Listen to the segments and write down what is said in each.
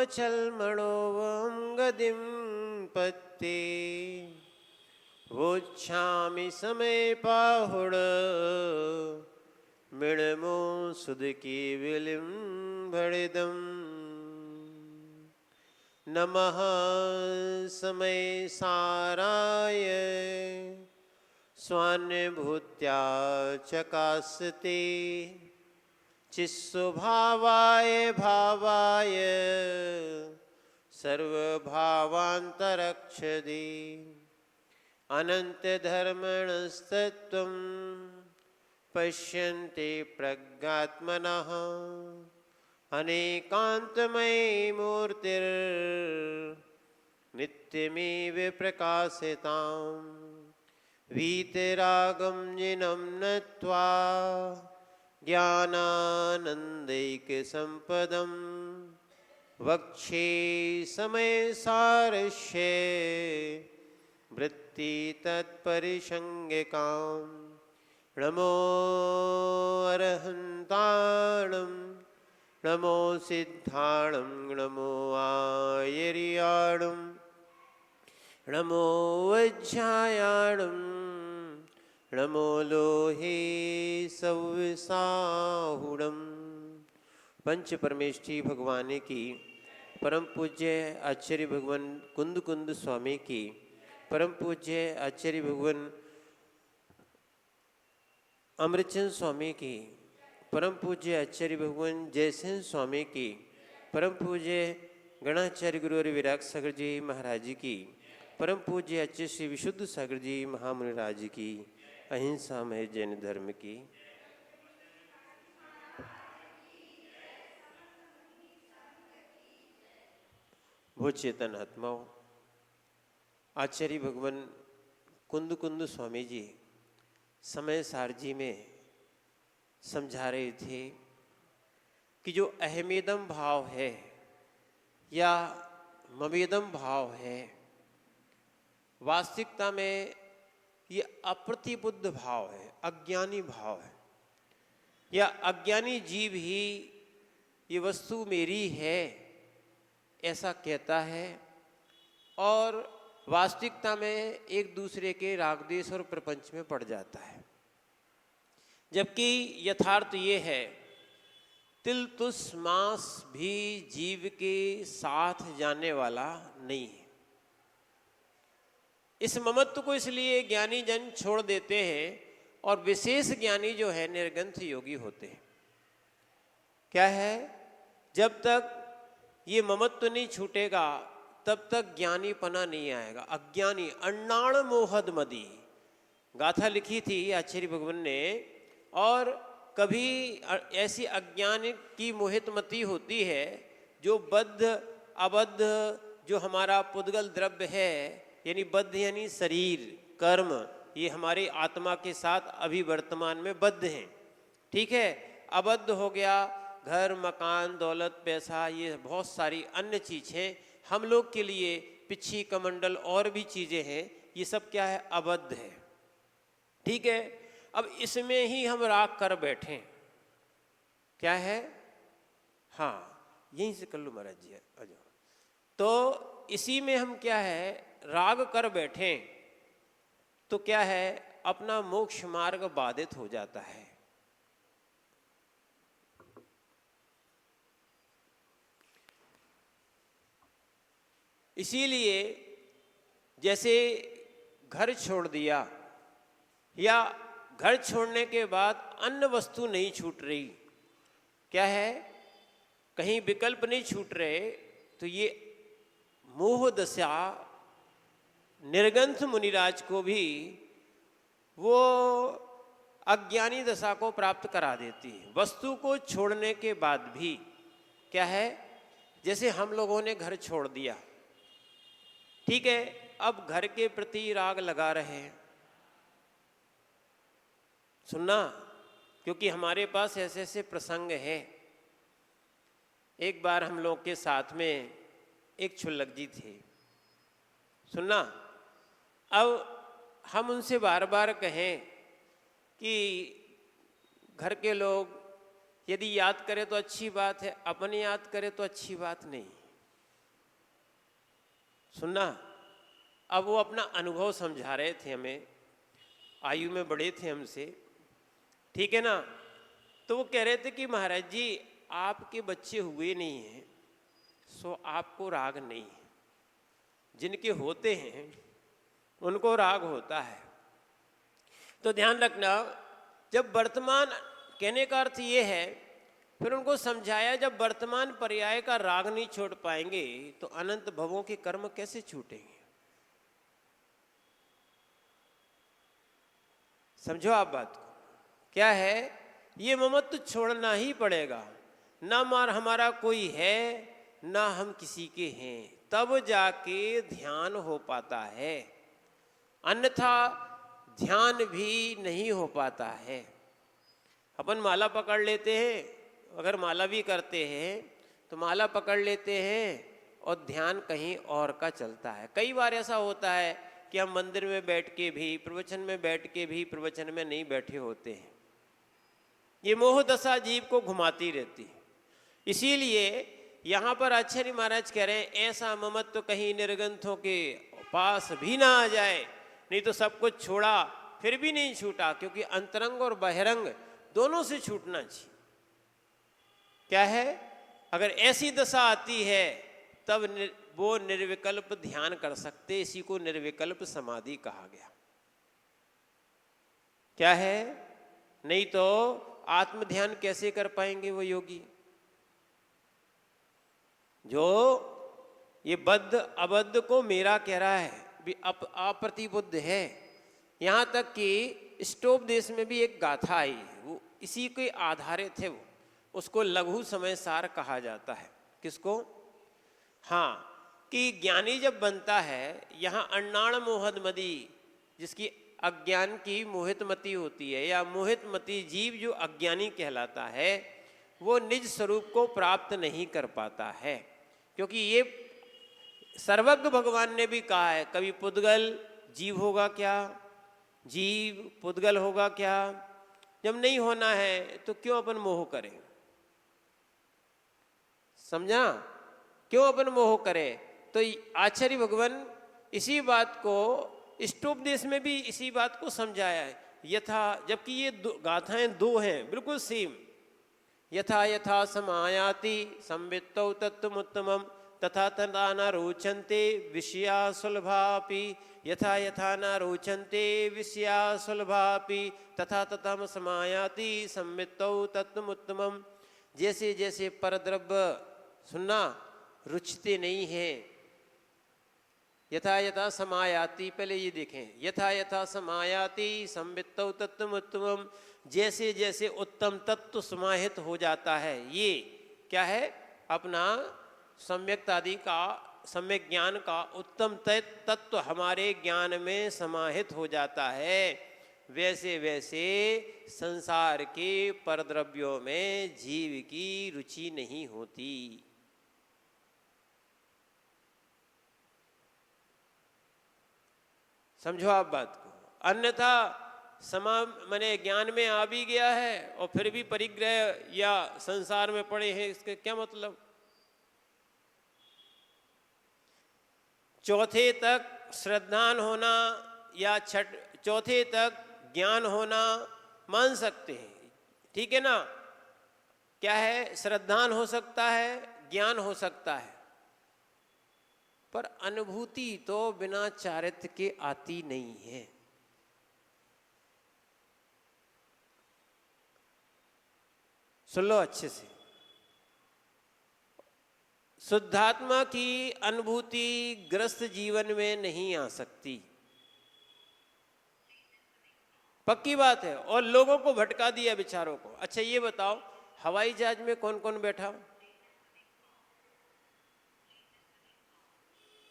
वामचल्मणोऽवं गदिं पत्ते वोच्छामि समय पाहुड मृणमो सुदकी विलिं भड़िदम् नमः समय साराय स्वान्भूत्या चकासते चिस्वभावाय भावाय सर्वभावान्तरक्षदे अनन्तधर्मणस्तत्त्वं पश्यन्ते प्रज्ञात्मनः अनेकान्तमयी मूर्तिर्नित्यमेव प्रकाशिताम् वीतरागं जिनं नत्वा ज्ञानानन्दैकसम्पदं वक्षे समयसारस्य वृत्ति तत्परिसंज्ञकां नमो अरहन्ताणं नमो सिद्धाणं नमो आयर्याणं नमो वज्रायाणं नमो लोहे सव्यसाहुणम्। पंच परमेष्ठी भगवान की, परम पूज्य आचार्य भगवान कुंद कुंद स्वामी की, परम पूज्य आचार्य भगवान अमृतचंद स्वामी की, परम पूज्य आचार्य भगवान जयसेन स्वामी की, परम पूज्य गणाचार्य गुरु विराग सागर जी महाराज जी की, परम पूज्य आचार्य श्री विशुद्ध सागर जी महामुनि राज की, अहिंसा में जैन धर्म की। भो चेतन आत्माओं, आचार्य भगवान कुंद कुंद स्वामी जी समय सार जी में समझा रहे थे कि जो अहमेदम भाव है या ममेदम भाव है, वास्तविकता में ये अप्रतिबुद्ध भाव है, अज्ञानी भाव है। या अज्ञानी जीव ही ये वस्तु मेरी है ऐसा कहता है और वास्तविकता में एक दूसरे के रागद्वेष और प्रपंच में पड़ जाता है। जबकि यथार्थ ये है, तिल तुस मांस भी जीव के साथ जाने वाला नहीं है। इस ममत्व को इसलिए ज्ञानी जन छोड़ देते हैं और विशेष ज्ञानी जो है निर्ग्रंथ योगी होते हैं। क्या है, जब तक ये ममत्व नहीं छूटेगा तब तक ज्ञानीपना नहीं आएगा। अज्ञानी अन्नाण मोहद मदी गाथा लिखी थी आचार्य भगवान ने। और कभी ऐसी अज्ञान की मोहित मति होती है जो बद्ध अबद्ध, जो हमारा पुद्गल द्रव्य है, यानी बद्ध यानी शरीर कर्म, ये हमारी आत्मा के साथ अभी वर्तमान में बद्ध हैं। ठीक है, अबद्ध हो गया घर मकान दौलत पैसा, ये बहुत सारी अन्य चीज़ें हम लोग के लिए, पिछी कमंडल और भी चीज़ें हैं, ये सब क्या है, अबद्ध है। ठीक है, अब इसमें ही हम राग कर बैठे, क्या है, हाँ यहीं से कर लो महाराज जी, आ जाओ। तो इसी में हम क्या है, राग कर बैठे तो क्या है, अपना मोक्ष मार्ग बाधित हो जाता है। इसीलिए जैसे घर छोड़ दिया या घर छोड़ने के बाद अन्य वस्तु नहीं छूट रही, क्या है, कहीं विकल्प नहीं छूट रहे, तो ये मोह दशा निर्गंथ मुनिराज को भी वो अज्ञानी दशा को प्राप्त करा देती है। वस्तु को छोड़ने के बाद भी क्या है, जैसे हम लोगों ने घर छोड़ दिया, ठीक है, अब घर के प्रति राग लगा रहे हैं, सुनना, क्योंकि हमारे पास ऐसे ऐसे प्रसंग हैं। एक बार हम लोग के साथ में एक छुल्लक जी थे, सुनना। अब हम उनसे बार बार कहें कि घर के लोग यदि याद करें तो अच्छी बात है, अपने याद करें तो अच्छी बात नहीं। सुनना। अब वो अपना अनुभव समझा रहे थे हमें, आयु में बड़े थे हमसे, ठीक है ना। तो वो कह रहे थे कि महाराज जी आपके बच्चे हुए नहीं हैं सो आपको राग नहीं है, जिनके होते हैं उनको राग होता है। तो ध्यान रखना, जब वर्तमान, कहने का अर्थ ये है, फिर उनको समझाया जब वर्तमान पर्याय का राग नहीं छोड़ पाएंगे तो अनंत भवों के कर्म कैसे छूटेंगे। समझो आप बात को, क्या है, ये ममत्व छोड़ना ही पड़ेगा। ना मार हमारा कोई है ना हम किसी के हैं, तब जाके ध्यान हो पाता है, अन्यथा ध्यान भी नहीं हो पाता है। अपन माला पकड़ लेते हैं, अगर माला भी करते हैं तो माला पकड़ लेते हैं और ध्यान कहीं और का चलता है। कई बार ऐसा होता है कि हम मंदिर में बैठ के भी, प्रवचन में बैठ के भी प्रवचन में नहीं बैठे होते हैं। ये मोह दशा जीव को घुमाती रहती है। इसीलिए यहाँ पर आचार्य महाराज कह रहे हैं ऐसा ममत्व तो कहीं निर्गंथों के पास भी ना आ जाए, नहीं तो सब कुछ छोड़ा फिर भी नहीं छूटा, क्योंकि अंतरंग और बहिरंग दोनों से छूटना चाहिए। क्या है, अगर ऐसी दशा आती है तब वो निर्विकल्प ध्यान कर सकते, इसी को निर्विकल्प समाधि कहा गया। क्या है, नहीं तो आत्म ध्यान कैसे कर पाएंगे वो योगी जो ये बद्ध अबद्ध को मेरा कह रहा है, भी अप्रतिबुद्ध है। यहाँ तक कि स्टोप देश में भी एक गाथा आई है, वो इसी के आधारित है, वो उसको लघु समय सार कहा जाता है। किसको? हाँ, कि ज्ञानी जब बनता है, यहाँ अन्नाण मोहद मदी, जिसकी अज्ञान की मोहित मति होती है, या मोहित मति जीव जो अज्ञानी कहलाता है, वो निज स्वरूप को प्राप्त नहीं कर पाता है। क्योंकि ये सर्वज्ञ भगवान ने भी कहा है, कभी पुद्गल जीव होगा क्या, जीव पुद्गल होगा क्या। जब नहीं होना है तो क्यों अपन मोह करें, समझा, क्यों अपन मोह करें। तो आचार्य भगवान इसी बात को स्टोपदेश में भी इसी बात को समझाया है। यथा, जबकि ये गाथाएं दो हैं बिल्कुल सेम, यथा यथा समायाति संवित्तौ तत्त्वमुत्तमम् तथा तथा न रोचन्ते विषया सुलभापि, यथा यथा न रोचन्ते विषया सुलभापि तथा तथा समायाति संवित्तौ तत्त्वमुत्तमम्। जैसे जैसे परद्रव्य, सुनना, रुचते नहीं है, यथा यथा समायाति, पहले ये देखें, यथा यथा समायाति संवित्तौ तत्त्वमुत्तमम्, जैसे जैसे उत्तम तत्व समाहित हो जाता है। ये क्या है, अपना सम्यक आदि का, सम्यक ज्ञान का उत्तम तत्व हमारे ज्ञान में समाहित हो जाता है, वैसे वैसे संसार के परद्रव्यों में जीव की रुचि नहीं होती। समझो आप बात को। अन्यथा समा मने ज्ञान में आ भी गया है और फिर भी परिग्रह या संसार में पड़े हैं, इसके क्या मतलब। चौथे तक श्रद्धान होना या चौथे तक ज्ञान होना मान सकते हैं, ठीक है ना। क्या है, श्रद्धान हो सकता है, ज्ञान हो सकता है, पर अनुभूति तो बिना चारित्र के आती नहीं है। सुन लो अच्छे से, शुद्धात्मा की अनुभूति ग्रस्त जीवन में नहीं आ सकती, पक्की बात है, और लोगों को भटका दिया बेचारों को। अच्छा ये बताओ, हवाई जहाज में कौन कौन बैठा?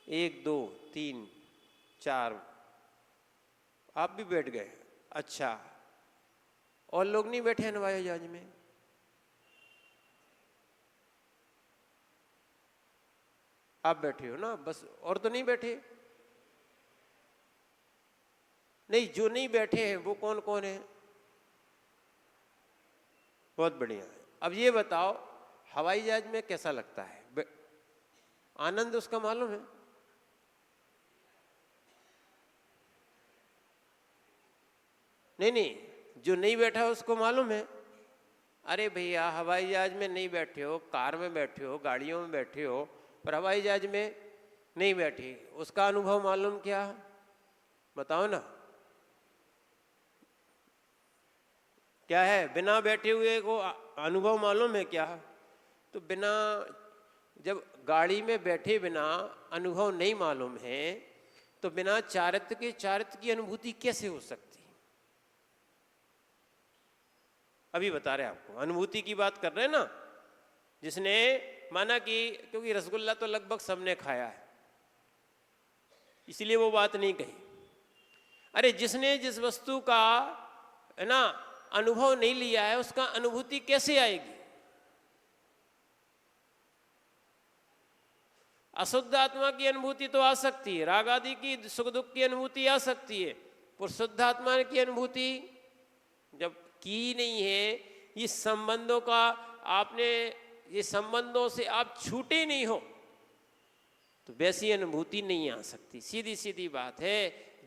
1 2 3 4, आप भी बैठ गए। अच्छा, और लोग नहीं बैठे हैं हवाई जहाज में? आप बैठे हो ना बस, और तो नहीं बैठे? नहीं, जो नहीं बैठे हैं वो कौन कौन है? बहुत बढ़िया है। अब ये बताओ, हवाई जहाज में कैसा लगता है? आनंद उसका मालूम है? नहीं नहीं, जो नहीं बैठा उसको मालूम है। अरे भैया, हवाई जहाज में नहीं बैठे हो, कार में बैठे हो, गाड़ियों में बैठे हो, पर हवाई जहाज में नहीं बैठे, उसका अनुभव मालूम क्या? बताओ ना, क्या है? बिना बैठे हुए को अनुभव मालूम है क्या? तो बिना, जब गाड़ी में बैठे बिना अनुभव नहीं मालूम है, तो बिना चारित्र की अनुभूति कैसे हो सकती? अभी बता रहे आपको, अनुभूति की बात कर रहे हैं ना। जिसने माना कि क्योंकि रसगुल्ला तो लगभग सबने खाया है, इसलिए वो बात नहीं कही। अरे जिसने जिस वस्तु का, है ना, अनुभव नहीं लिया है, उसका अनुभूति कैसे आएगी? अशुद्ध आत्मा की अनुभूति तो आ सकती है, राग आदि की सुख दुख की अनुभूति आ सकती है, पर शुद्ध आत्मा की अनुभूति जब की नहीं है, ये संबंधों का आपने, ये संबंधों से आप छूटे नहीं हो, तो वैसी अनुभूति नहीं आ सकती। सीधी सीधी बात है।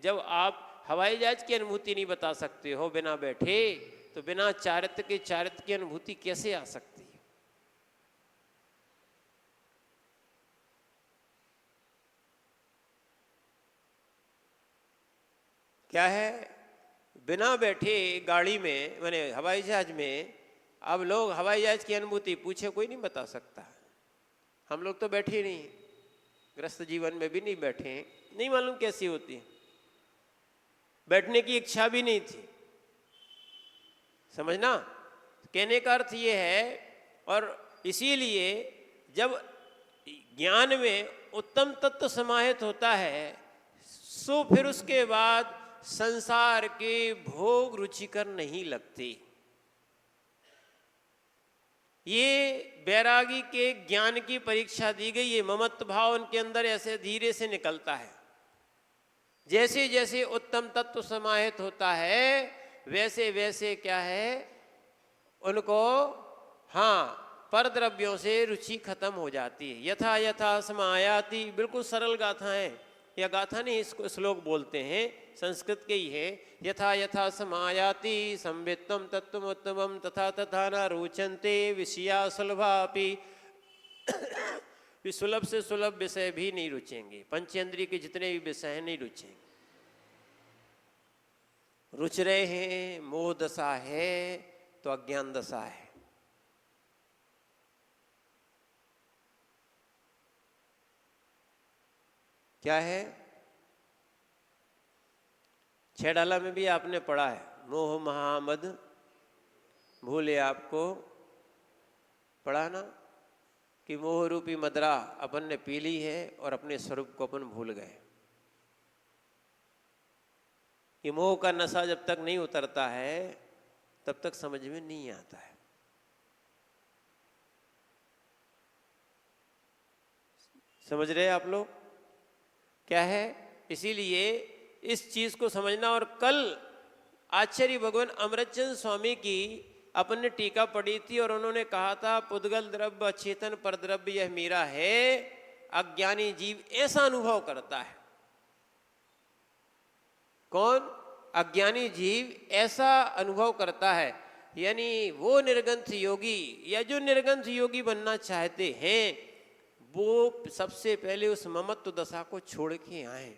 जब आप हवाई जहाज की अनुभूति नहीं बता सकते हो बिना बैठे, तो बिना चारित्र की अनुभूति कैसे आ सकती है? क्या है? बिना बैठे गाड़ी में, माने हवाई जहाज में, अब लोग हवाई जहाज की अनुभूति पूछे कोई नहीं बता सकता। हम लोग तो बैठे नहीं, ग्रस्त जीवन में भी नहीं बैठे, नहीं मालूम कैसी होती है, बैठने की इच्छा भी नहीं थी। समझना कहने का अर्थ ये है। और इसीलिए जब ज्ञान में उत्तम तत्व समाहित होता है, सो फिर उसके बाद संसार के भोग रुचिकर नहीं लगते। ये बैरागी के ज्ञान की परीक्षा दी गई। ये ममत्व भाव उनके अंदर ऐसे धीरे से निकलता है। जैसे जैसे उत्तम तत्व समाहित होता है, वैसे वैसे क्या है, उनको, हाँ, पर द्रव्यों से रुचि खत्म हो जाती है। यथा यथा समायाति, बिल्कुल सरल गाथा है, या गाथा नहीं, इसको श्लोक बोलते हैं, संस्कृत के ही है। यथा यथा समायाति संवित्तम तत्त्वमुत्तमं तथा तथा न रोचन्ते विषया सुलभापि। सुलभ से सुलभ विषय भी नहीं रुचेंगे, पंचेंद्रिय के जितने भी विषय हैं नहीं रुचेंगे। रुच रहे हैं, मोह दशा है तो अज्ञान दशा है। क्या है? छेडाला में भी आपने पढ़ा है, मोह महामद भूले आपको, पढ़ा ना, कि मोह रूपी मदरा अपन ने पी ली है और अपने स्वरूप को अपन भूल गए। ये मोह का नशा जब तक नहीं उतरता है, तब तक समझ में नहीं आता है। समझ रहे आप लोग? क्या है? इसीलिए इस चीज को समझना। और कल आचार्य भगवान अमृतचंद स्वामी की अपन ने टीका पढ़ी थी, और उन्होंने कहा था, पुद्गल द्रव्य अचेतन पर द्रव्य यह मेरा है, अज्ञानी जीव ऐसा अनुभव करता है। कौन? अज्ञानी जीव ऐसा अनुभव करता है। यानी वो निर्गंथ योगी, या जो निर्गंथ योगी बनना चाहते हैं, वो सबसे पहले उस ममत्व दशा को छोड़ के आए,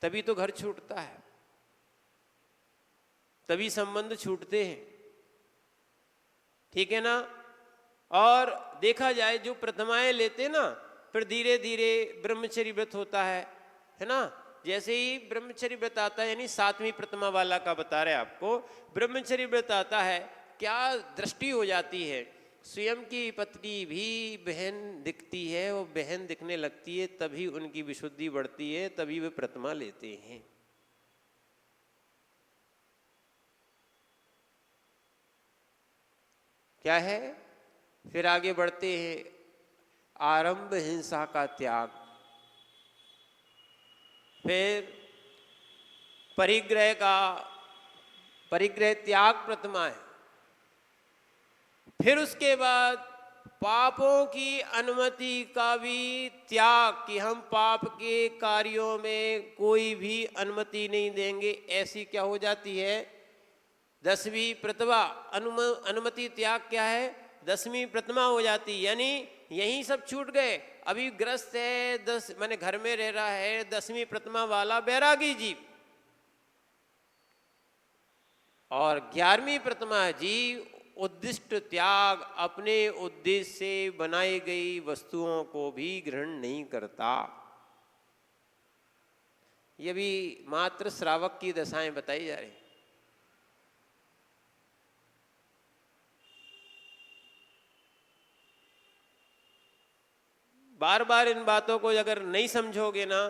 तभी तो घर छूटता है, तभी संबंध छूटते हैं। ठीक है ना? और देखा जाए, जो प्रथमाएं लेते ना, फिर धीरे धीरे ब्रह्मचर्य व्रत होता है ना। जैसे ही ब्रह्मचर्य व्रत आता है, यानी 7वीं प्रथमा वाला का बता रहे आपको, ब्रह्मचर्य व्रत आता है, क्या दृष्टि हो जाती है, स्वयं की पत्नी भी बहन दिखती है, वो बहन दिखने लगती है, तभी उनकी विशुद्धि बढ़ती है, तभी वे प्रतिमा लेते हैं। क्या है? फिर आगे बढ़ते हैं, आरंभ हिंसा का त्याग, फिर परिग्रह त्याग प्रतिमा है, फिर उसके बाद पापों की अनुमति का भी त्याग, कि हम पाप के कार्यों में कोई भी अनुमति नहीं देंगे, ऐसी क्या हो जाती है? 10वीं प्रतिभा। अनुमति त्याग क्या है? 10वीं प्रतिमा हो जाती, यानी यही सब छूट गए। अभी ग्रस्त है, 10 माने घर में रह रहा है, 10वीं प्रतिमा वाला बैरागी जीव, और 11वीं प्रतिमा जीव उद्दिष्ट त्याग, अपने उद्देश्य से बनाई गई वस्तुओं को भी ग्रहण नहीं करता। ये भी मात्र श्रावक की दशाएं बताई जा रही। बार बार इन बातों को अगर नहीं समझोगे ना,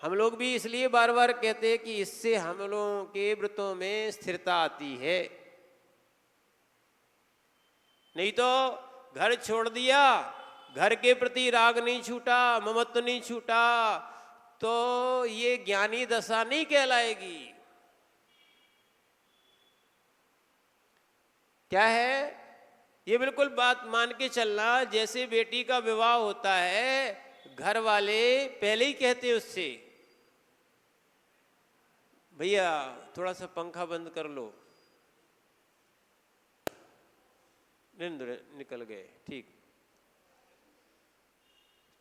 हम लोग भी इसलिए बार बार कहते हैं कि इससे हम लोगों के व्रतों में स्थिरता आती है। नहीं तो घर छोड़ दिया, घर के प्रति राग नहीं छूटा, ममत्व नहीं छूटा, तो ये ज्ञानी दशा नहीं कहलाएगी। क्या है? ये बिल्कुल बात मान के चलना, जैसे बेटी का विवाह होता है, घर वाले पहले ही कहते हैं उससे, भैया थोड़ा सा पंखा बंद कर लो, निकल गए, ठीक।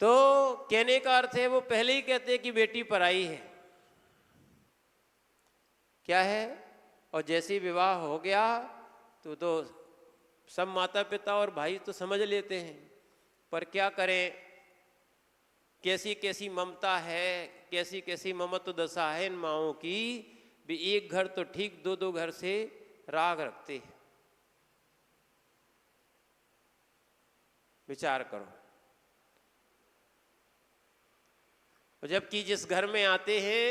तो कहने का अर्थ है वो पहले ही कहते हैं कि बेटी पराई है। क्या है? और जैसे ही विवाह हो गया तो सब माता पिता और भाई तो समझ लेते हैं, पर क्या करें, कैसी कैसी ममता है, कैसी कैसी ममत्व दशा है इन माओं की भी। एक घर तो ठीक, दो दो घर से राग रखते हैं। विचार करो। और जबकि जिस घर में आते हैं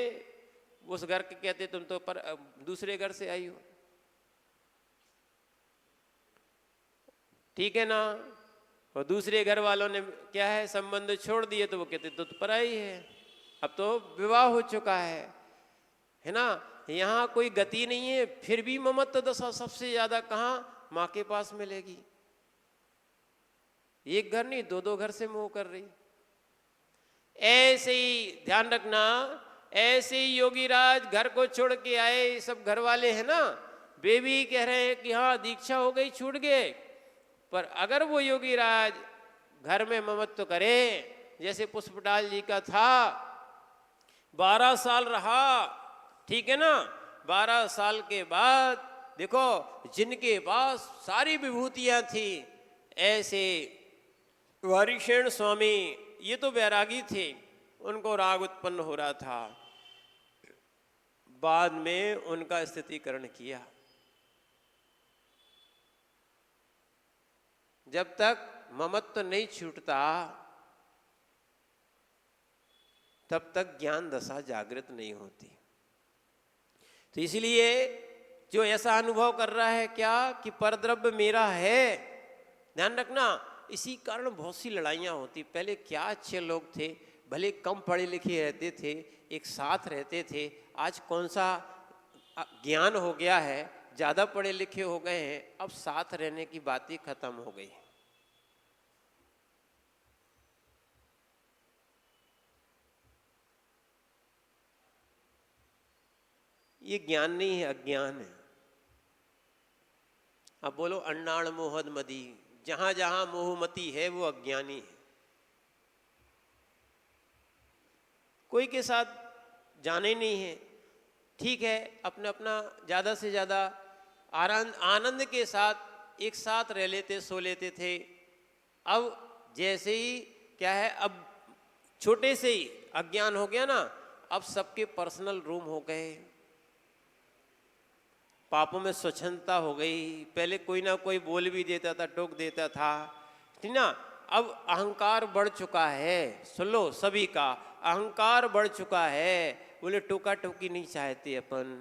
उस घर के कहते तुम तो पर दूसरे घर से आई हो, ठीक है ना। और दूसरे घर वालों ने क्या है, संबंध छोड़ दिए, तो वो कहते तो पराई है, अब तो विवाह हो चुका है ना। यहाँ कोई गति नहीं है, फिर भी ममत्व दशा सबसे ज्यादा कहाँ? माँ के पास मिलेगी। एक घर नहीं, दो दो घर से मोह कर रही। ऐसे ही ध्यान रखना, ऐसे ही योगीराज घर को छोड़ के आए, सब घर वाले हैं ना, वे भी कह रहे हैं कि हाँ दीक्षा हो गई, छूट गए। पर अगर वो योगीराज घर में ममत्व करे, जैसे पुष्पटाल जी का था, 12 साल रहा, ठीक है ना। 12 साल के बाद देखो, जिनके पास सारी विभूतियां थी, ऐसे वारिशेण स्वामी, ये तो बैरागी थे, उनको राग उत्पन्न हो रहा था। बाद में उनका स्थितिकरण किया। जब तक ममत्व नहीं छूटता तब तक ज्ञान दशा जागृत नहीं होती। तो इसलिए जो ऐसा अनुभव कर रहा है क्या कि परद्रव्य मेरा है, ध्यान रखना, इसी कारण बहुत सी लड़ाइयाँ होती। पहले क्या अच्छे लोग थे, भले कम पढ़े लिखे रहते थे, एक साथ रहते थे। आज कौन सा ज्ञान हो गया है, ज़्यादा पढ़े लिखे हो गए हैं, अब साथ रहने की बात ही खत्म हो गई। ये ज्ञान नहीं है, अज्ञान है। अब बोलो अन्नाण मोहद मदी, जहां जहां मोहमती है वो अज्ञानी है। कोई के साथ जाने नहीं है, ठीक है, अपना अपना ज़्यादा से ज़्यादा आनंद के साथ एक साथ रह लेते, सो लेते थे। अब जैसे ही क्या है, अब छोटे से ही अज्ञान हो गया ना, अब सबके पर्सनल रूम हो गए, पापों में स्वच्छंदता हो गई। पहले कोई ना कोई बोल भी देता था, टोक देता था, ठीक ना। अब अहंकार बढ़ चुका है, सुन लो, सभी का अहंकार बढ़ चुका है। बोले टोका टोकी नहीं चाहते अपन।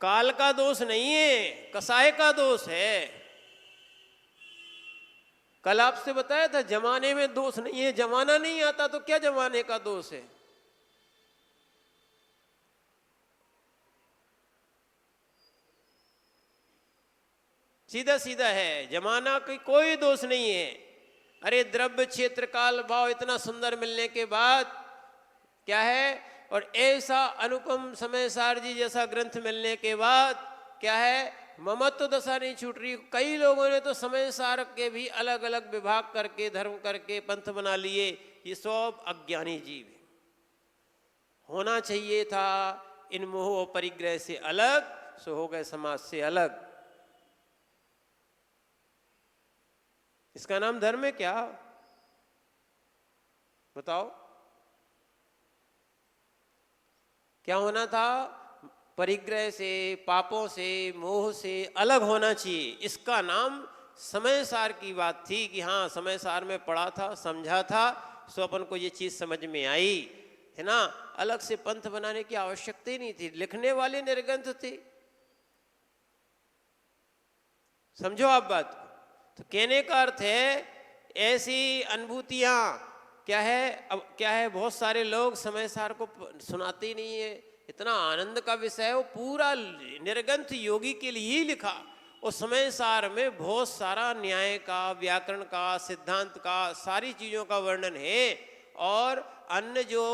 काल का दोष नहीं है, कसाय का दोष है। कल आपसे बताया था, जमाने में दोष नहीं है, जमाना नहीं आता तो क्या जमाने का दोष है। सीधा सीधा है, जमाना की कोई दोष नहीं है। अरे द्रव्य क्षेत्र काल भाव इतना सुंदर मिलने के बाद क्या है, और ऐसा अनुपम समय सार जी जैसा ग्रंथ मिलने के बाद क्या है, ममत्व दशा नहीं छूट रही। कई लोगों ने तो समय सार के भी अलग अलग विभाग करके, धर्म करके पंथ बना लिए। ये सब अज्ञानी जीव है। होना चाहिए था इन मोह और परिग्रह से अलग, सो हो गए समाज से अलग। इसका नाम धर्म है क्या? बताओ, क्या होना था? परिग्रह से, पापों से, मोह से अलग होना चाहिए। इसका नाम समय सार की बात थी कि हाँ, समय सार में पढ़ा था, समझा था, सो अपन को ये चीज समझ में आई, है ना। अलग से पंथ बनाने की आवश्यकता ही नहीं थी, लिखने वाले निर्ग्रंथ थे। समझो आप बात को। तो कहने का अर्थ है, ऐसी अनुभूतियां क्या है, अब क्या है, बहुत सारे लोग समय सार को सुनाते ही नहीं है। इतना आनंद का विषय है, वो पूरा निर्ग्रंथ योगी के लिए ही लिखा। उस समय सार में बहुत सारा न्याय का, व्याकरण का, सिद्धांत का, सारी चीजों का वर्णन है। और अन्य जो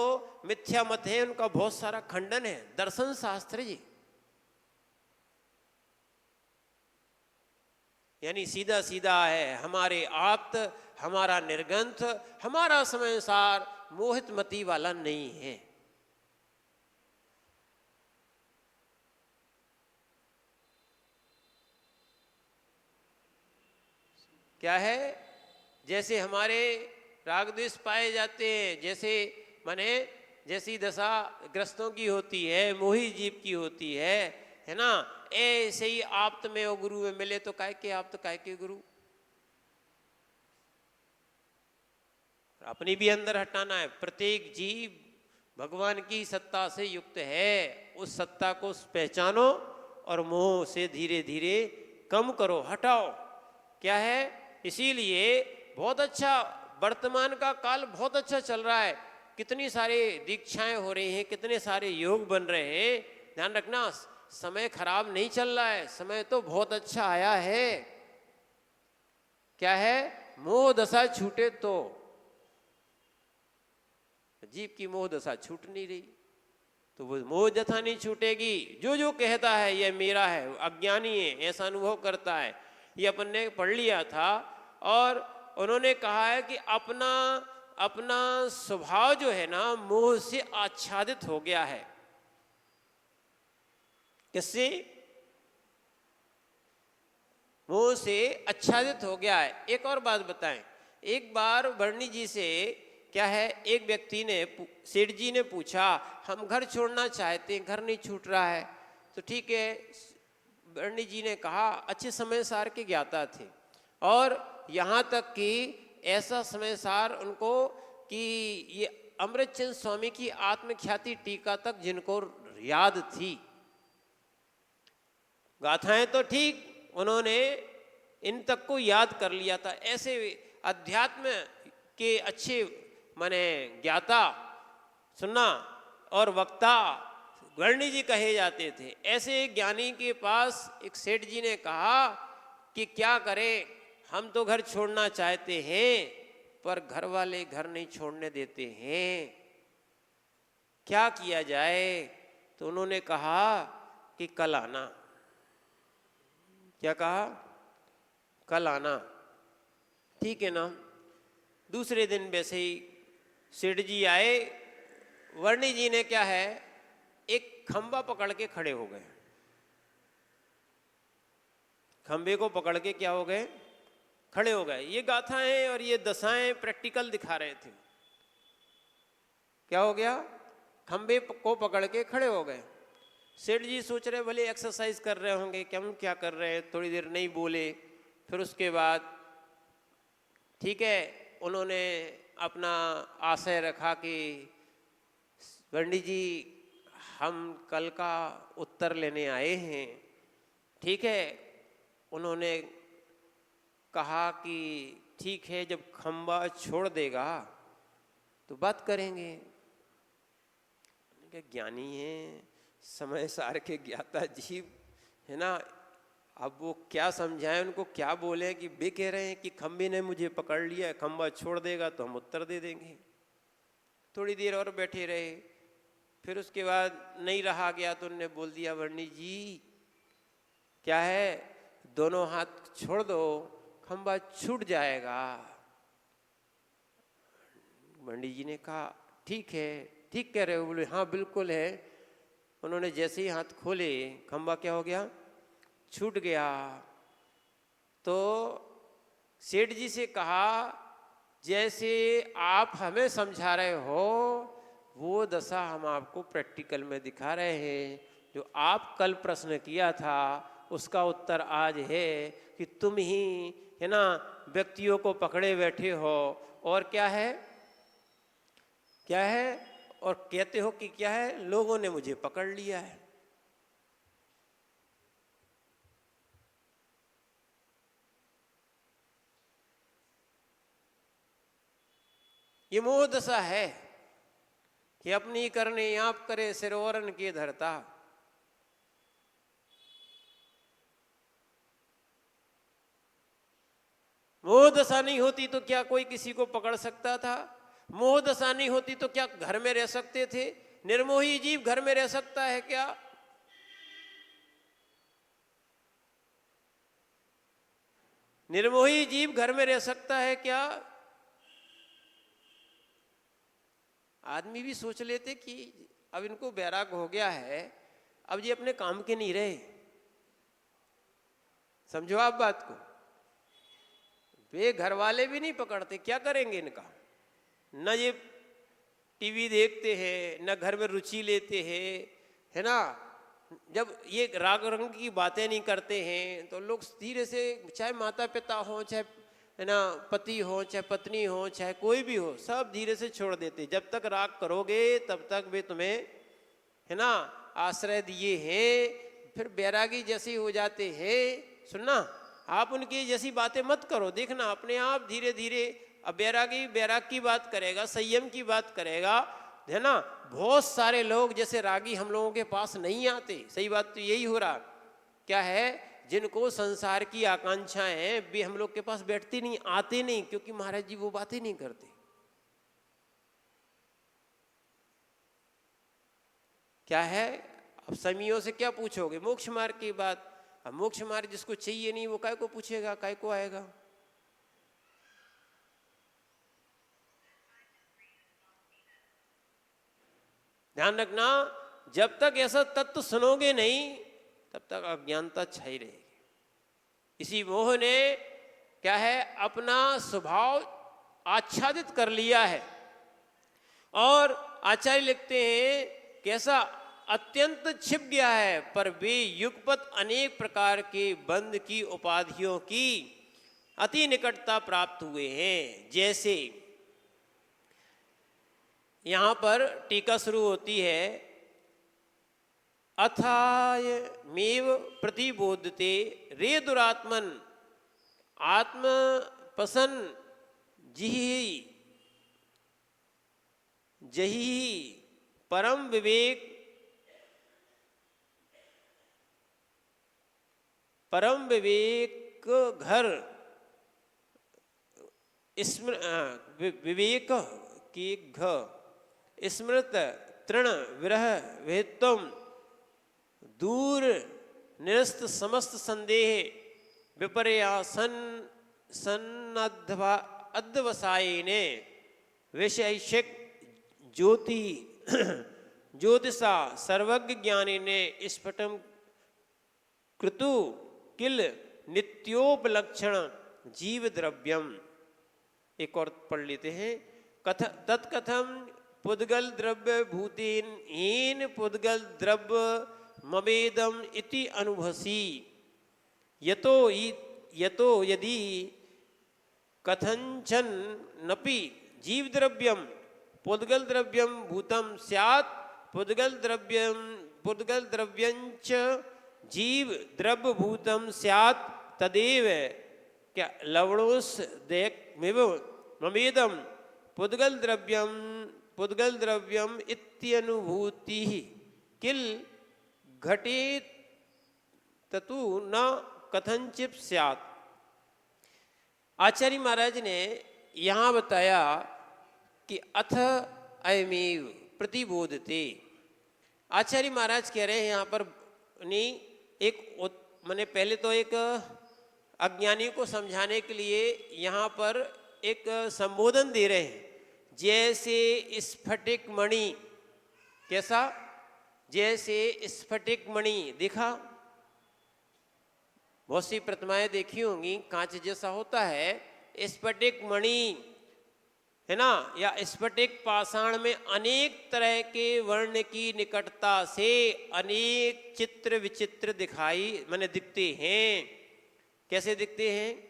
मिथ्या मत है उनका बहुत सारा खंडन है। दर्शन शास्त्र जी, यानी सीधा सीधा है। हमारे आप्त, हमारा निर्ग्रंथ, हमारा समय सार मोहित मति वाला नहीं है। क्या है, जैसे हमारे राग द्वेष पाए जाते हैं, जैसे माने जैसी दशा ग्रस्तों की होती है, मोही जीव की होती है ना। ऐसे ही आप्त में और गुरु में मिले तो काय के आप्त, काय के गुरु। अपनी भी अंदर हटाना है। प्रत्येक जीव भगवान की सत्ता से युक्त है। उस सत्ता को पहचानो और मोह से धीरे धीरे कम करो, हटाओ। क्या है, इसीलिए बहुत अच्छा वर्तमान का काल बहुत अच्छा चल रहा है। कितनी सारी दीक्षाएं हो रही हैं, कितने सारे योग बन रहे हैं। ध्यान रखना, समय खराब नहीं चल रहा है, समय तो बहुत अच्छा आया है। क्या है, मोह दशा छूटे तो। जीव की मोह दशा छूट नहीं रही, तो वो मोह दशा नहीं छूटेगी। जो जो कहता है ये मेरा है, अज्ञानी है, ऐसा अनुभव करता है। ये अपन ने पढ़ लिया था। और उन्होंने कहा है कि अपना अपना स्वभाव जो है ना, मोह से आच्छादित हो गया है। किससे? मोह से आच्छादित हो गया है। एक और बात बताएं, एक बार वर्णी जी से क्या है, एक व्यक्ति ने, सेठ जी ने पूछा, हम घर छोड़ना चाहते हैं, घर नहीं छूट रहा है। तो ठीक है, वर्णी जी ने कहा, अच्छे समय सार के ज्ञाता थे, और यहाँ तक कि ऐसा समय सार उनको कि ये अमृतचंद स्वामी की आत्मख्याति टीका तक जिनको याद थी। गाथाएं तो ठीक, उन्होंने इन तक को याद कर लिया था। ऐसे अध्यात्म के अच्छे माने ज्ञाता, सुनना, और वक्ता वर्णी जी कहे जाते थे। ऐसे ज्ञानी के पास एक सेठ जी ने कहा कि क्या करें, हम तो घर छोड़ना चाहते हैं, पर घर वाले घर नहीं छोड़ने देते हैं, क्या किया जाए। तो उन्होंने कहा कि कल आना। क्या कहा? कल आना। ठीक है ना। दूसरे दिन वैसे ही सेठ जी आए। वर्णी जी ने क्या है, एक खंबा पकड़ के खड़े हो गए। खंबे को पकड़ के क्या हो गए, खड़े हो गए। ये गाथाएं और ये दशाएं प्रैक्टिकल दिखा रहे थे। क्या हो गया, खंबे को पकड़ के खड़े हो गए। सेठ जी सोच रहे भले एक्सरसाइज कर रहे होंगे, क्या कर रहे हैं, थोड़ी देर नहीं बोले। फिर उसके बाद ठीक है, उन्होंने अपना आशय रखा कि पंडित जी, हम कल का उत्तर लेने आए हैं। ठीक है, उन्होंने कहा कि ठीक है, जब खंबा छोड़ देगा तो बात करेंगे। ज्ञानी है, समय सार के ज्ञाता जीव है ना, अब वो क्या समझाएं उनको, क्या बोले कि वे कह रहे हैं कि खंबे ने मुझे पकड़ लिया है, खंबा छोड़ देगा तो हम उत्तर दे देंगे। थोड़ी देर और बैठे रहे, फिर उसके बाद नहीं रहा गया तो उन्होंने बोल दिया, पंडित जी क्या है, दोनों हाथ छोड़ दो, खंबा छूट जाएगा। पंडित जी ने कहा ठीक है, ठीक कह रहे हो। बोले हाँ बिल्कुल है। उन्होंने जैसे ही हाथ खोले, खंबा क्या हो गया, छूट गया। तो सेठ जी से कहा, जैसे आप हमें समझा रहे हो वो दशा हम आपको प्रैक्टिकल में दिखा रहे हैं। जो आप कल प्रश्न किया था उसका उत्तर आज है कि तुम ही है ना व्यक्तियों को पकड़े बैठे हो, और क्या है, क्या है, और कहते हो कि क्या है, लोगों ने मुझे पकड़ लिया है। ये मोह दशा है कि अपनी करने आप करे, सिरवरन के धरता। मोह दशा नहीं होती तो क्या कोई किसी को पकड़ सकता था? मोह दशा नहीं होती तो क्या घर में रह सकते थे? निर्मोही जीव घर में रह सकता है क्या? निर्मोही जीव घर में रह सकता है क्या? आदमी भी सोच लेते कि अब इनको बैराग हो गया है, अब ये अपने काम के नहीं रहे। समझो आप बात को। वे घर वाले भी नहीं पकड़ते, क्या करेंगे इनका? न ये टीवी देखते हैं, न घर में रुचि लेते हैं, है ना। जब ये राग रंग की बातें नहीं करते हैं तो लोग धीरे से, चाहे माता पिता हो, चाहे है ना पति हो, चाहे पत्नी हो, चाहे कोई भी हो, सब धीरे से छोड़ देते। जब तक राग करोगे तब तक वे तुम्हें है ना आश्रय दिए हैं, फिर बैरागी जैसे हो जाते हैं। सुनना, आप उनकी जैसी बातें मत करो, देखना अपने आप धीरे धीरे। अब बैरागी बैराग की बात करेगा, संयम की बात करेगा, है ना। बहुत सारे लोग जैसे रागी हम लोगों के पास नहीं आते। सही बात तो यही हो रहा, क्या है, जिनको संसार की आकांक्षाएं हैं वे हम लोग के पास बैठते नहीं, आते नहीं, क्योंकि महाराज जी वो बातें नहीं करते। क्या है, अब समियों से क्या पूछोगे मोक्ष मार्ग की बात? अब मोक्ष मार्ग जिसको चाहिए नहीं वो काय को पूछेगा, काय को आएगा? ध्यान रखना, जब तक ऐसा तत्व सुनोगे नहीं तब तक अज्ञानता छाई रहेगी। इसी मोह ने क्या है, अपना स्वभाव आच्छादित कर लिया है। और आचार्य लिखते हैं कैसा अत्यंत छिप गया है, पर वे युगपत अनेक प्रकार के बंध की उपाधियों की अति निकटता प्राप्त हुए हैं। जैसे यहां पर टीका शुरू होती है, अथायमेव प्रतिबोधते रे दुरात्मन आत्मपसन जिहि जही परम विवेक, परम विवेक घर विवेक की घ स्मृत तृण विरह वेत्तम दूर निरस्त समस्त संदेह विपर्यासन सन्नद्धवा अध्यवसायिने विषयिक ज्योति ज्योतिषा सर्वज्ञ ज्ञानी ने स्फुटम कृतु किल नित्योपलक्षण जीव द्रव्यम। एक और पढ़ लेते हैं, तत्कथम पुद्गल द्रव्य भूतेन हीन पुद्गल द्रव्य मवेदम इति अनुभसी। यतो यदि कथंचन नपि जीव द्रव्यम पुद्गल द्रव्यम भूतम स्यात् पुद्गल द्रव्यंच जीव द्रव्य भूतम स्यात् तदेव क्या लवणोस देख ममेदम पुद्गल द्रव्यम इत्यनुभूति किल घटे ततु न कथंचित स्यात्। आचार्य महाराज ने यहाँ बताया कि अथ अयमेव प्रतिबोधते। आचार्य महाराज कह रहे हैं यहाँ पर नहीं, मैंने पहले तो एक अज्ञानी को समझाने के लिए यहाँ पर एक संबोधन दे रहे हैं, जैसे स्फटिक मणि। कैसा? जैसे स्फटिक मणि। देखा, बहुत सी प्रतिमाएं देखी होंगी, कांच जैसा होता है। स्फटिक मणि है ना, या स्फटिक पाषाण में अनेक तरह के वर्ण की निकटता से अनेक चित्र विचित्र दिखते हैं। कैसे दिखते हैं?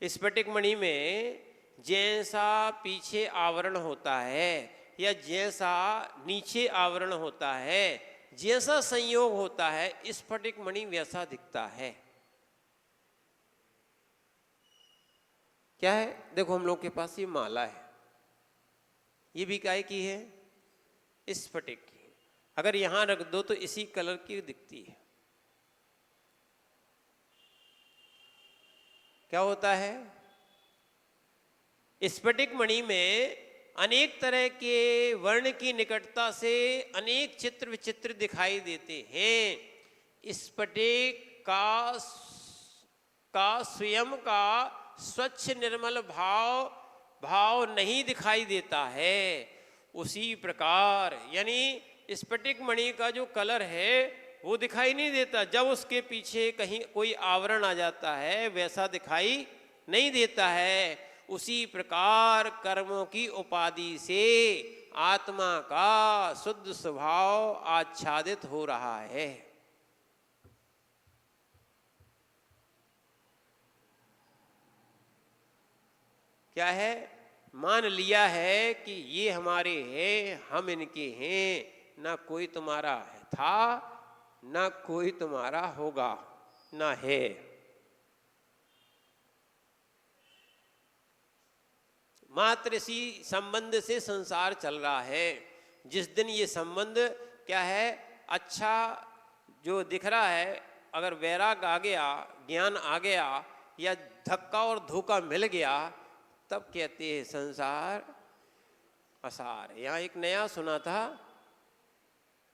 स्फटिक मणि में जैसा पीछे आवरण होता है या जैसा नीचे आवरण होता है, जैसा संयोग होता है, स्फटिक मणि वैसा दिखता है। क्या है? देखो, हम लोग के पास ये माला है, ये भी काय की है? स्फटिक की। अगर यहां रख दो तो इसी कलर की दिखती है। क्या होता है? स्फटिक मणि में अनेक तरह के वर्ण की निकटता से अनेक चित्र विचित्र दिखाई देते हैं। स्फटिक का स्वयं का स्वच्छ निर्मल भाव नहीं दिखाई देता है। उसी प्रकार यानी स्फटिक मणि का जो कलर है वो दिखाई नहीं देता, जब उसके पीछे कहीं कोई आवरण आ जाता है वैसा दिखाई नहीं देता है। उसी प्रकार कर्मों की उपाधि से आत्मा का शुद्ध स्वभाव आच्छादित हो रहा है। क्या है? मान लिया है कि ये हमारे हैं, हम इनके हैं, ना कोई तुम्हारा था ना कोई तुम्हारा होगा, ना है। मात्र इसी संबंध से संसार चल रहा है। जिस दिन ये संबंध क्या है, अच्छा जो दिख रहा है, अगर वैराग आ गया, ज्ञान आ गया या धक्का और धोखा मिल गया, तब कहते हैं संसार असार। यहाँ एक नया सुना था,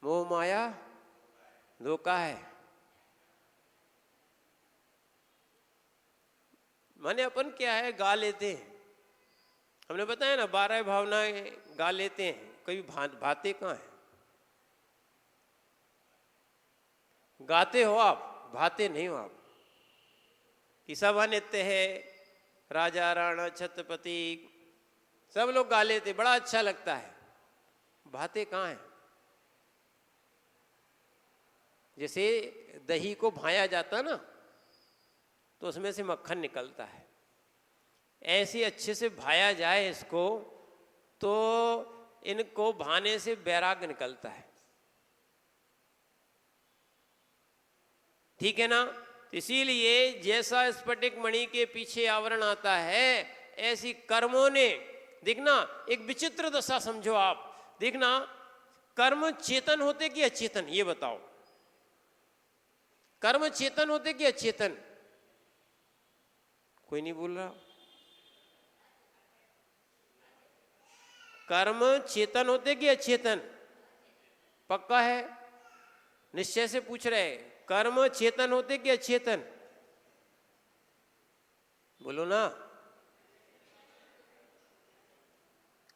मोह माया धोखा है। माने अपन क्या है, गा लेते हैं। हमने बताया ना 12 भावनाएं गा लेते हैं, कभी भाते कहाँ है? गाते हो आप, भाते नहीं हो आप। किसा नित्य है, राजा राणा छत्रपति सब लोग गा लेते, बड़ा अच्छा लगता है। भाते कहाँ है? जैसे दही को भाया जाता ना, तो उसमें से मक्खन निकलता है। ऐसे अच्छे से भाया जाए इसको, तो इनको भाने से वैराग्य निकलता है। ठीक है ना? इसीलिए जैसा स्फटिक मणि के पीछे आवरण आता है, ऐसी कर्मों ने, देखना एक विचित्र दशा समझो आप। देखना, कर्म चेतन होते कि अचेतन, ये बताओ। कर्म चेतन होते कि अचेतन? कोई नहीं बोल रहा। कर्म चेतन होते कि अचेतन? पक्का है? निश्चय से पूछ रहे, कर्म चेतन होते कि अचेतन? बोलो ना।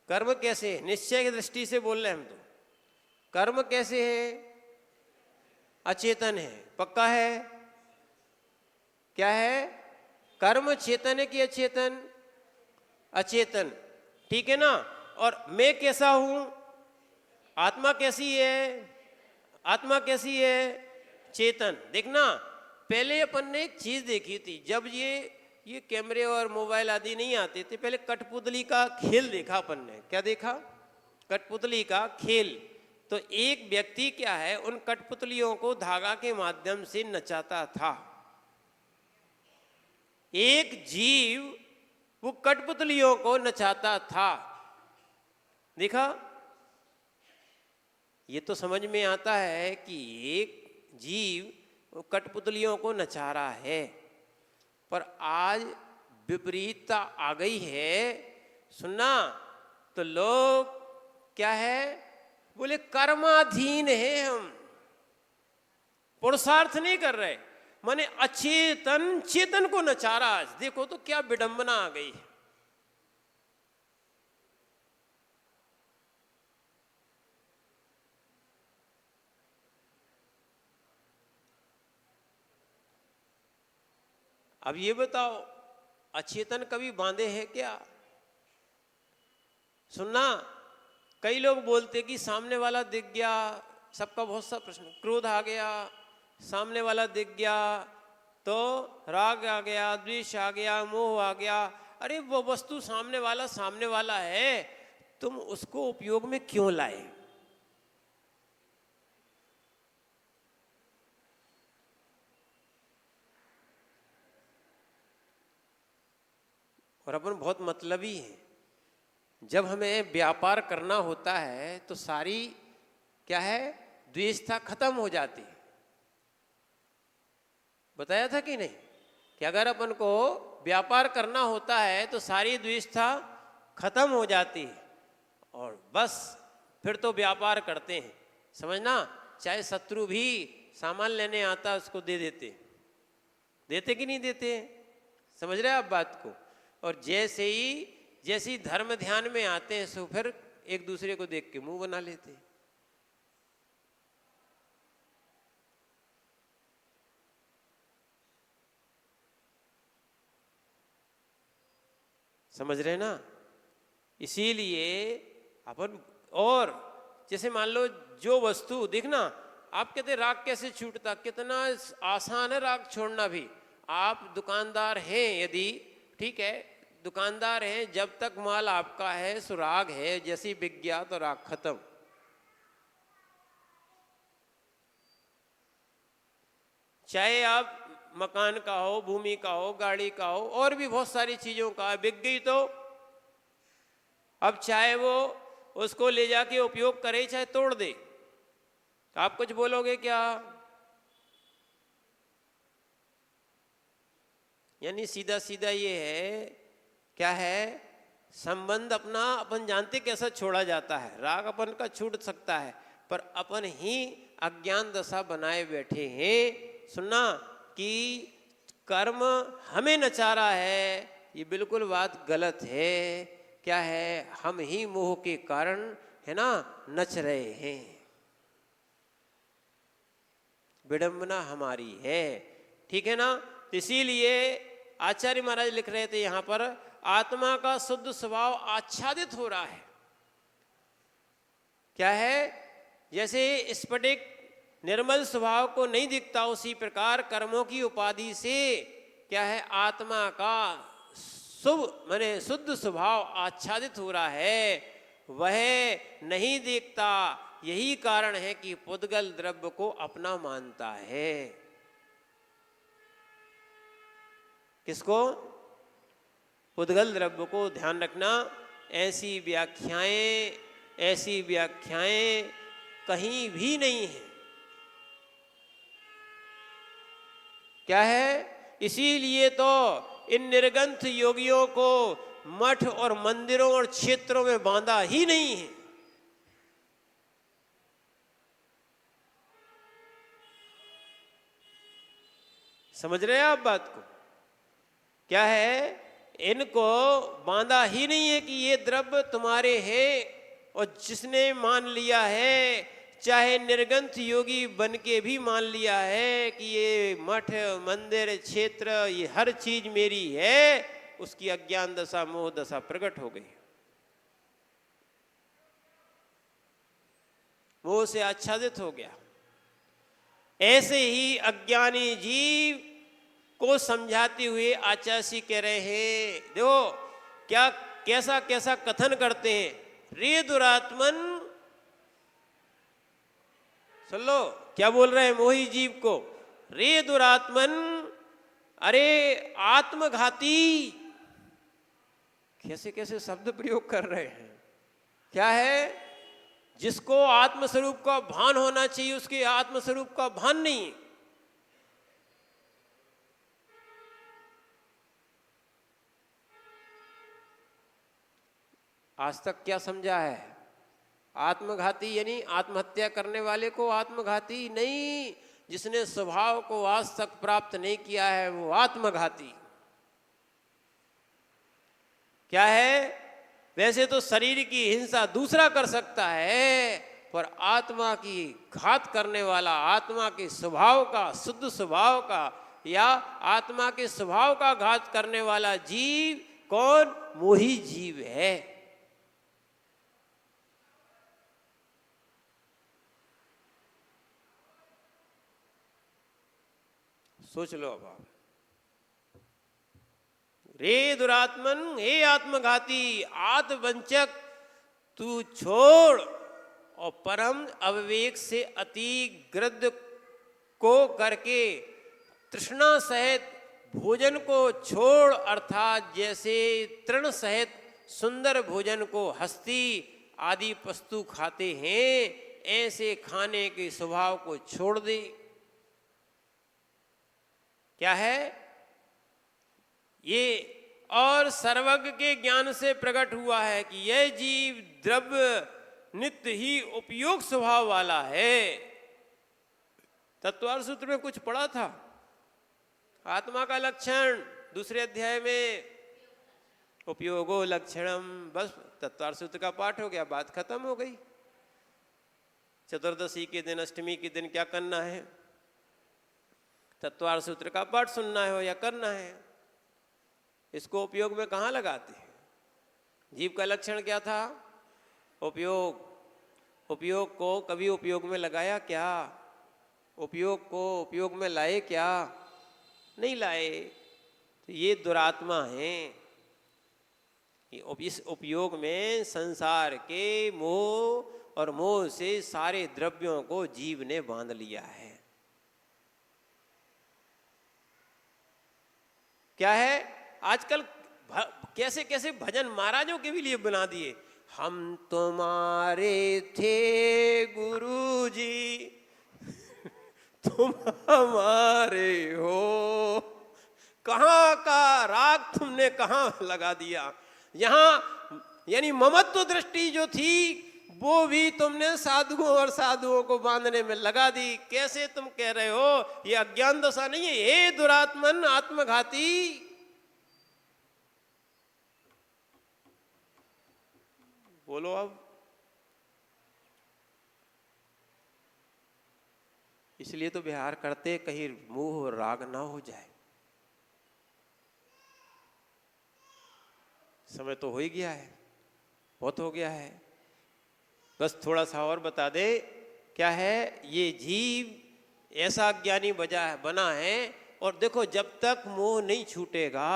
कर्म कैसे? निश्चय की दृष्टि से बोल रहे हम तो। कर्म कैसे है? अचेतन है। पक्का है? क्या है? कर्म चेतन है कि अचेतन? अचेतन। ठीक है ना? और मैं कैसा हूं? आत्मा कैसी है? आत्मा कैसी है? चेतन। देखना, पहले अपन ने एक चीज देखी थी, जब ये कैमरे और मोबाइल आदि नहीं आते थे, पहले कठपुतली का खेल देखा अपन ने। क्या देखा? कठपुतली का खेल। तो एक व्यक्ति क्या है, उन कठपुतलियों को धागा के माध्यम से नचाता था। एक जीव वो कठपुतलियों को नचाता था। देखा? ये तो समझ में आता है कि एक जीव वो कठपुतलियों को नचा रहा है। पर आज विपरीतता आ गई है, सुनना, तो लोग क्या है, बोले कर्माधीन है, हम पुरुषार्थ नहीं कर रहे, माने अचेतन चेतन को नचा रहा। आज देखो तो क्या विडंबना आ गई है। अब ये बताओ, अचेतन कभी बांधे हैं क्या? सुनना, कई लोग बोलते कि सामने वाला दिख गया, सबका बहुत सा प्रश्न, क्रोध आ गया, सामने वाला दिख गया तो राग आ गया, द्वेष आ गया, मोह आ गया। अरे वो वस्तु सामने वाला है, तुम उसको उपयोग में क्यों लाए? और अपन बहुत मतलबी हैं। जब हमें व्यापार करना होता है तो सारी क्या है, द्वेषता खत्म हो जाती है। बताया था कि नहीं कि अगर अपन को व्यापार करना होता है तो सारी द्वेषता खत्म हो जाती है और बस फिर तो व्यापार करते हैं। समझना, चाहे शत्रु भी सामान लेने आता उसको दे देते कि नहीं देते? समझ रहे आप बात को? और जैसे ही धर्म ध्यान में आते हैं सो फिर एक दूसरे को देख के मुंह बना लेते। समझ रहे ना? इसीलिए अपन, और जैसे मान लो जो वस्तु देखना, आप कहते राग कैसे छूटता, कितना आसान है राग छोड़ना भी। आप दुकानदार हैं यदि, ठीक है, दुकानदार हैं, जब तक माल आपका है सो राग है, जैसी बिक गया तो राग खत्म। चाहे आप मकान का हो, भूमि का हो, गाड़ी का हो, और भी बहुत सारी चीजों का, बिक गई तो अब चाहे वो उसको ले जाके उपयोग करे चाहे तोड़ दे, आप कुछ बोलोगे क्या? यानी सीधा सीधा ये है, क्या है, संबंध अपना अपन जानते कैसा छोड़ा जाता है। राग अपन का छूट सकता है पर अपन ही अज्ञान दशा बनाए बैठे हैं। सुनना कि कर्म हमें नचा रहा है, ये बिल्कुल बात गलत है। क्या है, हम ही मोह के कारण है ना नच रहे हैं, विडंबना हमारी है। ठीक है ना? इसीलिए आचार्य महाराज लिख रहे थे यहां पर, आत्मा का शुद्ध स्वभाव आच्छादित हो रहा है। क्या है, जैसे स्फटिक निर्मल स्वभाव को नहीं दिखता, उसी प्रकार कर्मों की उपाधि से क्या है, आत्मा का माने शुद्ध स्वभाव आच्छादित हो रहा है, वह नहीं देखता। यही कारण है कि पुद्गल द्रव्य को अपना मानता है। किसको? पुद्गल द्रव्य को। ध्यान रखना, ऐसी व्याख्याएं कहीं भी नहीं है। क्या है, इसीलिए तो इन निर्गंथ योगियों को मठ और मंदिरों और क्षेत्रों में बांधा ही नहीं है। समझ रहे हैं आप बात को? क्या है, इनको बांधा ही नहीं है कि ये द्रव्य तुम्हारे हैं। और जिसने मान लिया है, चाहे निर्गंथ योगी बन के भी मान लिया है कि ये मठ मंदिर क्षेत्र ये हर चीज मेरी है, उसकी अज्ञान दशा मोह दशा प्रकट हो गई, मोह से आच्छादित हो गया। ऐसे ही अज्ञानी जीव को समझाते हुए आचार्य कह रहे हैं, देखो क्या कैसा कैसा कथन करते हैं। रे दुरात्मन, सुन लो क्या बोल रहे हैं मोही जीव को। रे दुरात्मन, अरे आत्मघाती, कैसे कैसे शब्द प्रयोग कर रहे हैं। क्या है, जिसको आत्मस्वरूप का भान होना चाहिए उसके आत्मस्वरूप का भान नहीं। आज तक क्या समझा है? आत्मघाती यानी आत्महत्या करने वाले को आत्मघाती नहीं, जिसने स्वभाव को आज तक प्राप्त नहीं किया है वो आत्मघाती। क्या है? वैसे तो शरीर की हिंसा दूसरा कर सकता है, पर आत्मा की घात करने वाला, आत्मा के स्वभाव का, शुद्ध स्वभाव का या आत्मा के स्वभाव का घात करने वाला जीव कौन? मोही जीव है। सोच लो अब आप। रे दुरात्मन, हे आत्मघाती, आत्मवंचक, तू छोड़ और परम अविवेक से अति गृध्र को करके तृष्णा सहित भोजन को छोड़, अर्थात जैसे तृण सहित सुंदर भोजन को हस्ती आदि पशु खाते हैं, ऐसे खाने के स्वभाव को छोड़ दे। क्या है ये? और सर्वज्ञ के ज्ञान से प्रकट हुआ है कि यह जीव द्रव्य नित्य ही उपयोग स्वभाव वाला है। तत्वार्थ सूत्र में कुछ पढ़ा था, आत्मा का लक्षण दूसरे अध्याय में उपयोगो लक्षणम, बस तत्वार्थ सूत्र का पाठ हो गया, बात खत्म हो गई। चतुर्दशी के दिन, अष्टमी के दिन क्या करना है? तत्वार्थ सूत्र का पाठ सुनना है या करना है। इसको उपयोग में कहाँ लगाते हैं? जीव का लक्षण क्या था? उपयोग। उपयोग को कभी उपयोग में लगाया क्या? उपयोग को उपयोग में लाए क्या? नहीं लाए। तो ये दुरात्मा है। इस उपयोग में संसार के मोह और मोह से सारे द्रव्यों को जीव ने बांध लिया है। क्या है? आजकल कैसे कैसे भजन महाराजों के भी लिए बना दिए। हम तुम्हारे थे गुरुजी, तुम हमारे हो। कहाँ का राग तुमने कहाँ लगा दिया? यहाँ यानी ममत्व दृष्टि जो थी वो भी तुमने साधुओं और साधुओं को बांधने में लगा दी। कैसे तुम कह रहे हो? ये अज्ञान दशा नहीं है? हे दुरात्मन, आत्मघाती, बोलो अब। इसलिए तो विहार करते कहीं मोह राग ना हो जाए। समय तो हो ही गया है, बहुत हो गया है, बस थोड़ा सा और बता दे। क्या है? ये जीव ऐसा अज्ञानी बना है। और देखो, जब तक मोह नहीं छूटेगा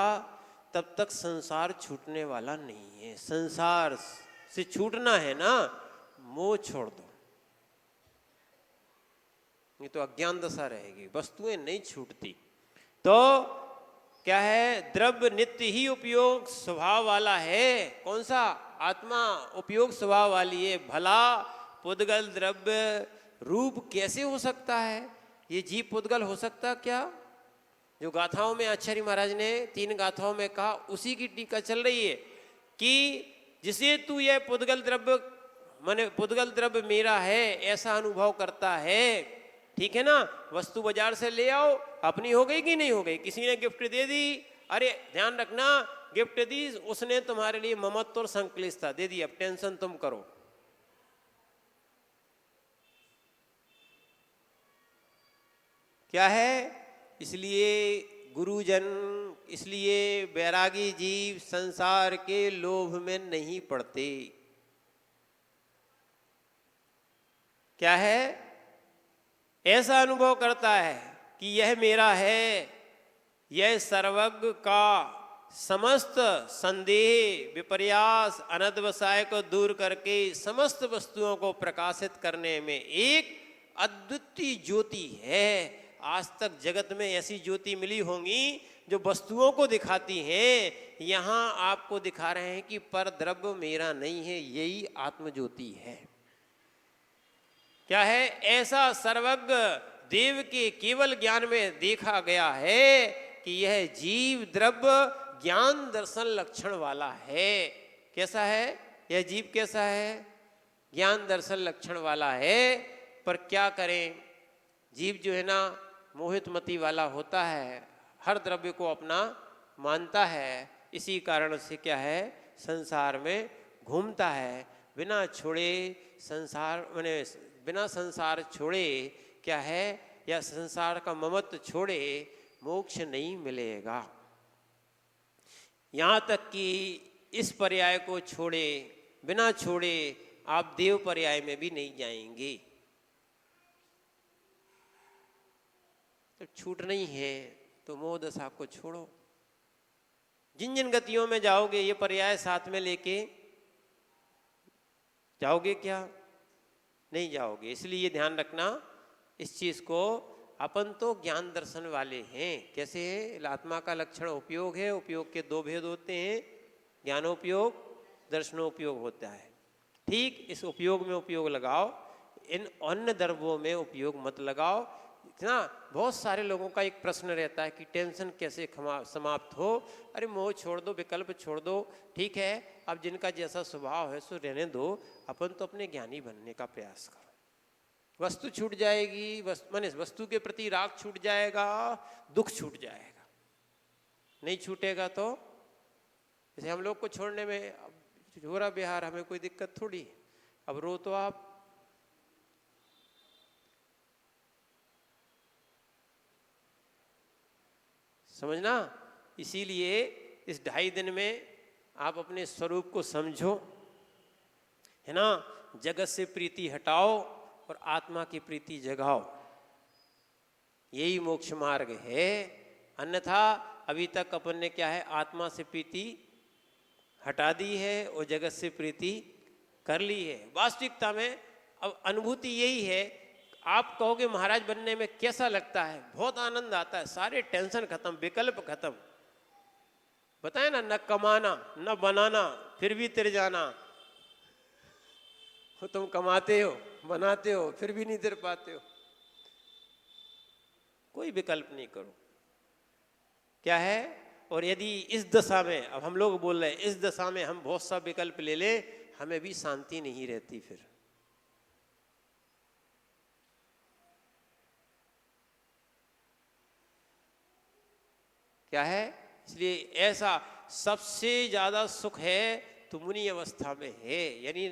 तब तक संसार छूटने वाला नहीं है। संसार से छूटना है ना, मोह छोड़ दो, नहीं तो अज्ञान दशा रहेगी, वस्तुएं नहीं छूटती। तो क्या है? द्रव्य नित्य ही उपयोग स्वभाव वाला है। कौन सा? आत्मा उपयोग स्वभाव वाली है। भला पुद्गल द्रव्य रूप कैसे हो सकता है? ये जीव पुद्गल हो सकता क्या? जो गाथाओं में आचार्य महाराज ने 3 गाथाओं में कहा, उसी की टीका चल रही है कि जिसे तू यह पुद्गल द्रव्य माने पुद्गल द्रव्य मेरा है ऐसा अनुभव करता है, ठीक है ना? वस्तु बाजार से ले आओ, अपनी हो गई कि नहीं हो गई? किसी ने गिफ्ट दे दी, अरे ध्यान रखना, गिफ्ट दी उसने, तुम्हारे लिए ममत्व और संक्लिष्ट था, दे दी, अब टेंशन तुम करो। क्या है? इसलिए गुरुजन, इसलिए बैरागी जीव संसार के लोभ में नहीं पड़ते। क्या है? ऐसा अनुभव करता है कि यह मेरा है। यह सर्वज्ञ का समस्त संदेह, विपर्यास, अनद्वसाय को दूर करके समस्त वस्तुओं को प्रकाशित करने में एक अद्वितीय ज्योति है। आज तक जगत में ऐसी ज्योति मिली होंगी जो वस्तुओं को दिखाती हैं, यहाँ आपको दिखा रहे हैं कि पर द्रव्य मेरा नहीं है, यही आत्म ज्योति है। क्या है? ऐसा सर्वज्ञ देव के केवल ज्ञान में देखा गया है कि यह जीव द्रव्य ज्ञान दर्शन लक्षण वाला है। कैसा है? यह जीव कैसा है? ज्ञान दर्शन लक्षण वाला है। पर क्या करें, जीव जो है ना मोहित मति वाला होता है, हर द्रव्य को अपना मानता है। इसी कारण से क्या है, संसार में घूमता है बिना छोड़े। संसार माने बिना संसार छोड़े क्या है, या संसार का ममत्व छोड़े मोक्ष नहीं मिलेगा। यहाँ तक कि इस पर्याय को छोड़े, बिना छोड़े आप देव पर्याय में भी नहीं जाएंगे। तो छूटना ही है तो मोह दशा को छोड़ो। जिन जिन गतियों में जाओगे ये पर्याय साथ में लेके जाओगे क्या? नहीं जाओगे। इसलिए ये ध्यान रखना इस चीज को। अपन तो ज्ञान दर्शन वाले हैं। कैसे है? आत्मा का लक्षण उपयोग है। उपयोग के दो भेद होते हैं, ज्ञानोपयोग, दर्शनोपयोग होता है। ठीक इस उपयोग में उपयोग लगाओ, इन अन्य द्रव्यों में उपयोग मत लगाओ। ना बहुत सारे लोगों का एक प्रश्न रहता है कि टेंशन कैसे समाप्त हो। अरे मोह छोड़ दो, विकल्प छोड़ दो। ठीक है, अब जिनका जैसा स्वभाव है सो रहने दो। अपन तो अपने ज्ञानी बनने का प्रयास करो। वस्तु छूट जाएगी, माने वस्तु के प्रति राग छूट जाएगा, दुख छूट जाएगा। नहीं छूटेगा तो जैसे हम लोग को छोड़ने में हो रहा बिहार, हमें कोई दिक्कत थोड़ी। अब रो तो आप, समझना। इसीलिए इस 2.5 दिन में आप अपने स्वरूप को समझो, है ना। जगत से प्रीति हटाओ और आत्मा की प्रीति जगाओ। यही मोक्ष मार्ग है। अन्यथा अभी तक अपन ने क्या है, आत्मा से प्रीति हटा दी है और जगत से प्रीति कर ली है। वास्तविकता में अब अनुभूति यही है। आप कहोगे महाराज बनने में कैसा लगता है? बहुत आनंद आता है, सारे टेंशन खत्म, विकल्प खत्म। बताए ना, न कमाना न बनाना फिर भी तिर जाना। तुम कमाते हो, बनाते हो, फिर भी नहीं तिर पाते हो। कोई विकल्प नहीं करो, क्या है। और यदि इस दशा में, अब हम लोग बोल रहे हैं इस दशा में हम बहुत सा विकल्प ले ले, हमें भी शांति नहीं रहती फिर। क्या है? इसलिए ऐसा सबसे ज्यादा सुख है तो मुनि अवस्था में है, यानी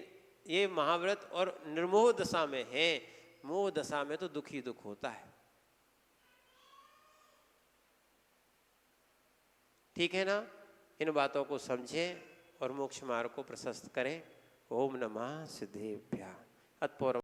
ये महाव्रत और निर्मोह दशा में है। मोह दशा में तो दुख ही दुख होता है। ठीक है ना। इन बातों को समझें और मोक्ष मार्ग को प्रशस्त करें। ओम नमः सिद्धेभ्यः। अतः